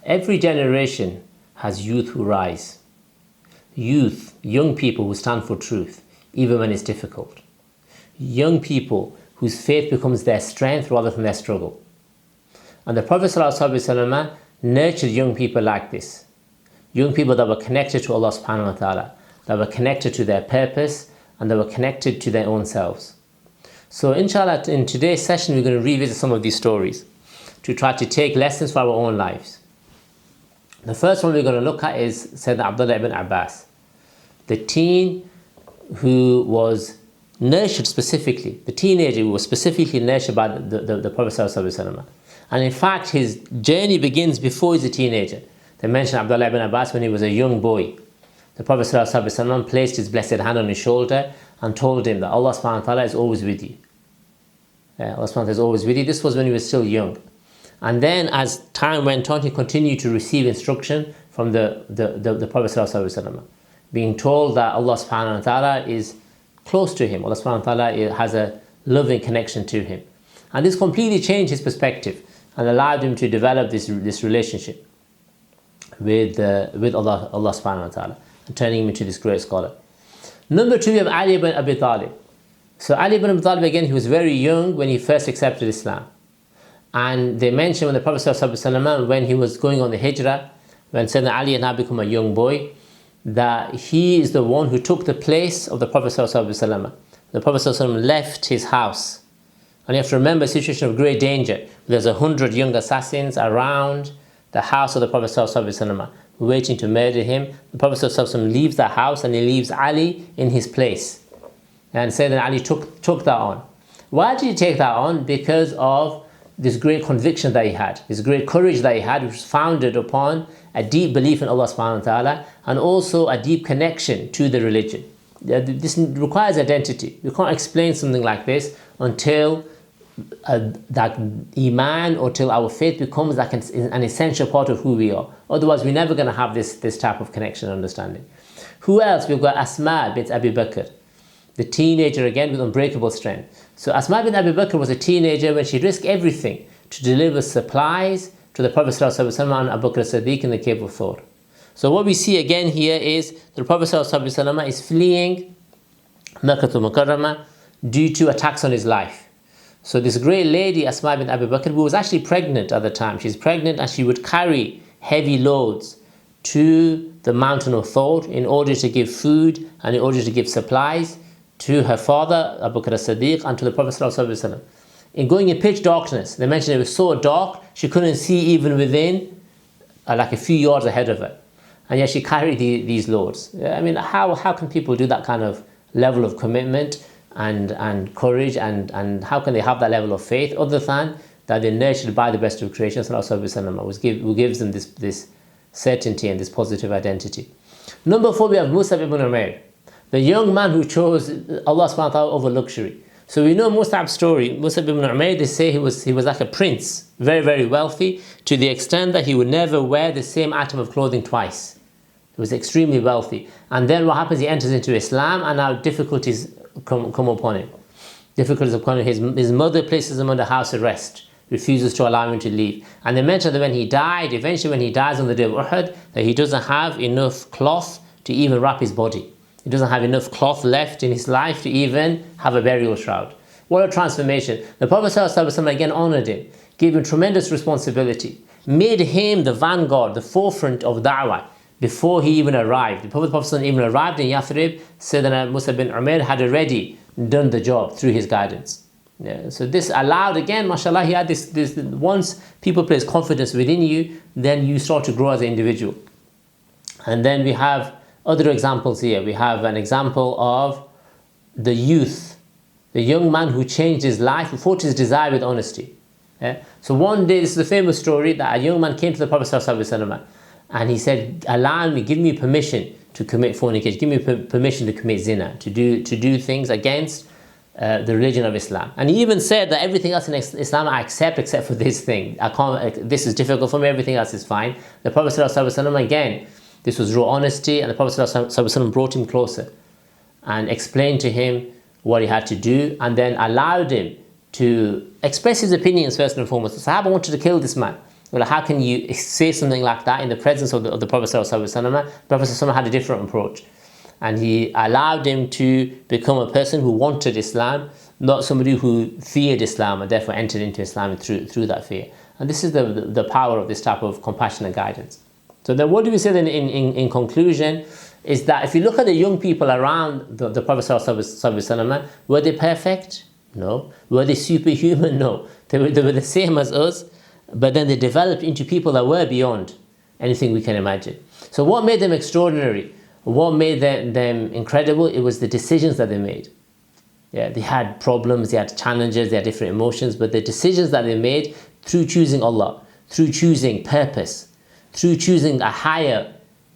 Every generation has youth who rise. Youth, young people who stand for truth, even when it's difficult. Young people whose faith becomes their strength rather than their struggle. And the Prophet ﷺ nurtured young people like this. Young people that were connected to Allah subhanahu wa ta'ala, that were connected to their purpose, and that were connected to their own selves. So inshallah, in today's session, we're going to revisit some of these stories to try to take lessons for our own lives. The first one we're going to look at is Sayyidina Abdullah ibn Abbas, the teen who was nurtured specifically, the teenager who was specifically nurtured by the Prophet ﷺ. And in fact, his journey begins before he's a teenager. They mention Abdullah ibn Abbas when he was a young boy. The Prophet ﷺ placed his blessed hand on his shoulder and told him that Allah subhanahu wa ta'ala is always with you. Allah subhanahu wa ta'ala is always with you. This was when he was still young. And then as time went on, he continued to receive instruction from the Prophet ﷺ, being told that Allah subhanahu wa ta'ala is close to him. Allah subhanahu wa ta'ala has a loving connection to him. And this completely changed his perspective and allowed him to develop this relationship with Allah subhanahu wa ta'ala, and turning him into this great scholar. Number two, we have Ali ibn Abi Ṭālib. So Ali ibn Abi Ṭālib, again, he was very young when he first accepted Islam. And they mention when the Prophet ﷺ, when he was going on the hijrah, when Sayyidina Ali had now become a young boy, that he is the one who took the place of the Prophet ﷺ. The Prophet ﷺ left his house. And you have to remember a situation of great danger. There's 100 young assassins around the house of the Prophet ﷺ, waiting to murder him. The Prophet ﷺ leaves the house and he leaves Ali in his place. And Sayyidina Ali took that on. Why did he take that on? Because of this great conviction that he had, this great courage that he had, which was founded upon a deep belief in Allah subhanahu wa ta'ala, and also a deep connection to the religion. This requires identity. You can't explain something like this until that iman, or till our faith becomes like an essential part of who we are. Otherwise, we're never going to have this type of connection and understanding. Who else? We've got Asmā bint Abi Bakr, the teenager again with unbreakable strength. So Asmā bint Abi Bakr was a teenager when she risked everything to deliver supplies to the Prophet ﷺ and Abu Bakr as-Siddiq in the cave of Thawr. So what we see again here is the Prophet ﷺ is fleeing Makkah al-Mukarramah due to attacks on his life. So this great lady, Asmā bint Abi Bakr, who was actually pregnant at the time, she's pregnant and she would carry heavy loads to the mountain of Thawr in order to give food and in order to give supplies to her father, Abu Bakr as-Siddiq, and to the Prophet ﷺ. In going in pitch darkness, they mentioned it was so dark, she couldn't see even within like a few yards ahead of her. And yet she carried these loads. I mean, how can people do that kind of level of commitment and courage, and how can they have that level of faith other than that they're nurtured by the best of creation, who gives them this certainty and this positive identity. Number four, we have Musʿab ibn ʿUmayr, the young man who chose Allah subhanahu wa ta'ala over luxury. So we know Musʿab's story. Musʿab ibn ʿUmayr, they say he was like a prince, very, very wealthy, to the extent that he would never wear the same item of clothing twice. He was extremely wealthy. And then what happens? He enters into Islam, and now difficulties come upon him. Difficulties upon him. His mother places him under house arrest, refuses to allow him to leave. And they mention that when he died, eventually when he dies on the day of Uhud, that he doesn't have enough cloth to even wrap his body. He doesn't have enough cloth left in his life to even have a burial shroud. What a transformation. The Prophet ﷺ again honored him, gave him tremendous responsibility, made him the vanguard, the forefront of da'wah before he even arrived. The Prophet ﷺ even arrived in Yathrib, Sayyidina Musʿab bin ʿUmayr had already done the job through his guidance. Yeah, so this allowed, again, mashallah, he had this once people place confidence within you, then you start to grow as an individual. And then we have other examples here. We have an example of the youth, the young man who changed his life, who fought his desire with honesty. Yeah? So one day, this is a famous story, that a young man came to the Prophet ﷺ and he said, allow me, give me permission to commit fornication, give me permission to commit zina, to do things against the religion of Islam. And he even said that everything else in Islam I accept except for this thing. I can't, this is difficult for me, everything else is fine. The Prophet ﷺ, again, this was raw honesty, and the Prophet ﷺ brought him closer and explained to him what he had to do, and then allowed him to express his opinions first and foremost. The Sahaba wanted to kill this man. Well, how can you say something like that in the presence of the Prophet ﷺ? The Prophet ﷺ had a different approach, and he allowed him to become a person who wanted Islam, not somebody who feared Islam and therefore entered into Islam through that fear. And this is the power of this type of compassionate guidance. So then what do we say then in conclusion is that if you look at the young people around the Prophet ﷺ, were they perfect? No. Were they superhuman? No. They were the same as us, but then they developed into people that were beyond anything we can imagine. So what made them extraordinary? What made them incredible? It was the decisions that they made. Yeah, they had problems, they had challenges, they had different emotions, but the decisions that they made through choosing Allah, through choosing purpose, through choosing a higher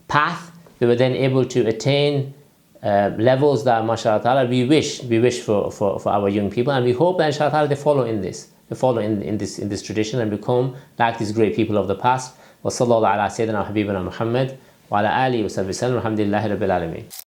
path, they were then able to attain levels that, mashallah ta'ala, we wish for our young people, and we hope that, inshallah ta'ala, they follow in this. They follow in this tradition and become like these great people of the past. Wa sallallahu ala sayyidina wa habibina Muhammad wa ala alihi wa sallam. Alhamdulillahi rabbil alameen.